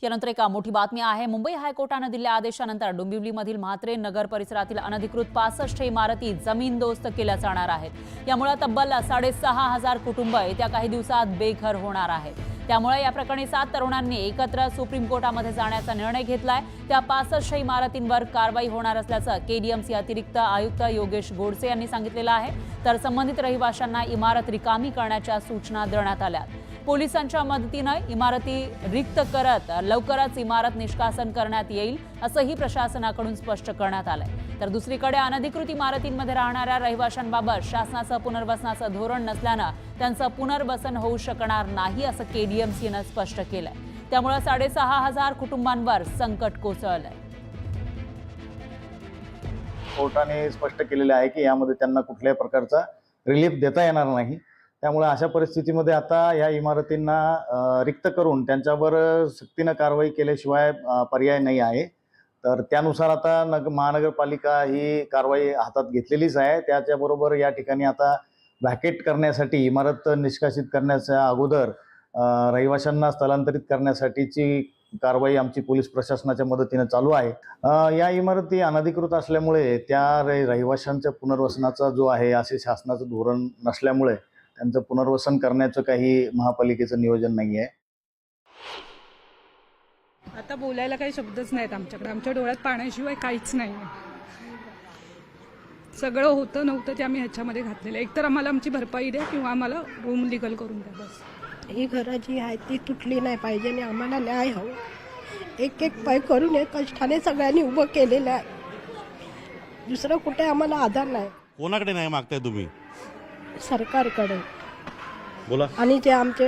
यानंतर एक मोठी बातमी आहे। मुंबई हायकोर्टाने दिलेल्या आदेशानंतर डोंबिवलीमधील म्हात्रे नगर परिसरातील अनधिकृत 65 इमारती जमीनदोस्त केल्या जाणार आहेत। यामुळे तब्बल 6,500 कुटुंब येत्या काही दिवसात बेघर होणार आहेत। त्यामुळे या प्रकरणी 7 तरुणांनी एकत्र सुप्रीम कोर्टामध्ये जाण्याचा निर्णय घेतलाय। त्या 65 इमारतींवर कारवाई होणार असल्याचं केडीएमसी अतिरिक्त आयुक्त योगेश गोडसे यांनी सांगितलेलं आहे। तर संबंधित रहिवाशांना इमारत रिकामी करण्याच्या सूचना देण्यात आल्या। पोलिसांच्या मदतीने इमारती रिक्त करत लवकरच इमारत निष्कासन करण्यात येईल असंही प्रशासनाकडून स्पष्ट करण्यात आलंय। तर दुसरीकडे अनधिकृत इमारतींमध्ये राहणाऱ्या रहिवाशांबाबत शासनाचं पुनर्वसनाचं धोरण नसल्यानं त्यांचं पुनर्वसन होऊ शकणार नाही असं केडीएमसीनं स्पष्ट केलंय। त्यामुळे 6,500 कुटुंबांवर संकट कोसळलंय। कोर्टाने स्पष्ट केलेले आहे की यामध्ये त्यांना कुठल्याही प्रकारचा रिलीफ देता येणार नाही। त्यामुळे अशा परिस्थितीमध्ये आता या इमारतींना रिक्त करून त्यांच्यावर सक्तीनं कारवाई केल्याशिवाय पर्याय नाही आहे। तर त्यानुसार आता महानगरपालिका ही कारवाई हातात घेतलेलीच आहे। त्याच्याबरोबर या ठिकाणी आता व्हॅकेट करण्यासाठी इमारत निष्कासित करण्याच्या अगोदर रहिवाशांना स्थलांतरित करण्यासाठीची कारवाई आमची पोलीस प्रशासनाच्या मदतीने चालू आहे। या इमारती अनधिकृत असल्यामुळे त्या रहिवाशांच्या पुनर्वसनाचा जो आहे असे शासनाचं धोरण नसल्यामुळे त्यांचं पुनर्वसन करण्याचं काही महापालिकेचं नियोजन नाही आहे। आता बोलायला काही शब्दच नाहीत आमच्याकडे। आमच्या डोळ्यात पाण्याशिवाय काहीच नाही आहे। सगळं होतं नव्हतं ते आम्ही ह्याच्यामध्ये घातलेलं। एकतर आम्हाला आमची भरपाई द्या किंवा आम्हाला रूम लिगल करून द्या बस। ही घरं जी आहेत ती तुटली नाही पाहिजे आणि आम्हाला न्याय हवं। एक एक पाय करून एक कष्टाने सगळ्यांनी उभं केलेलं आहे। दुसरं कुठे आम्हाला आधार नाही। कोणाकडे नाही मागताय तुम्ही? सरकारकडे बोला। आणि जे आमचे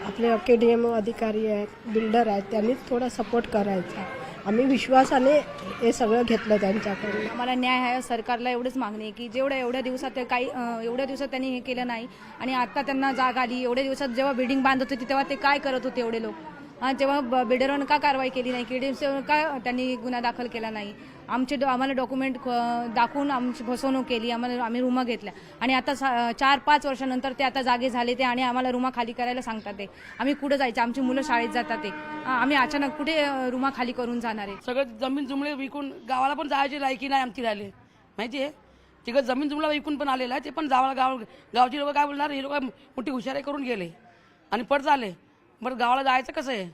आपले केडीएम अधिकारी आहेत, बिल्डर आहेत, त्यांनीच थोडा सपोर्ट करायचा। आम्ही विश्वासाने हे सगळं घेतलं त्यांच्याकडे। आम्हाला न्याय आहे। सरकारला एवढंच मागणी आहे की एवढ्या दिवसात एवढ्या दिवसात त्यांनी हे केलं नाही आणि आता त्यांना जाग आली। एवढ्या दिवसात जेव्हा बिल्डिंग बांधत होती तेव्हा ते काय करत होते एवढे लोक? जेव्हा बिल्डरवर का कारवाई केली नाही, केडीएमसीवर का त्यांनी गुन्हा दाखल केला नाही? आम्हाला डॉक्युमेंट दाखवून आमची फसवणूक केली। आम्ही रूमा घेतल्या आणि आता 4-5 वर्षानंतर ते आता जागे झाले ते आणि आम्हाला रूमा खाली करायला सांगतात ते। आम्ही कुठं जायचं? आमची मुलं शाळेत जातात ते। आम्ही अचानक कुठे रूमा खाली करून जाणार आहे? सगळं जमीन जुमळे विकून गावाला पण जायची लायकी नाही आमची राहिली माहिती आहे। तिकडे जमीन जुमला विकून पण आलेलं आहे ते पण गावची लोक काय बोलणार? हे लोक मोठी हुशारी करून गेले आणि परत झाले। बरं गावाला जायचं कसं आहे?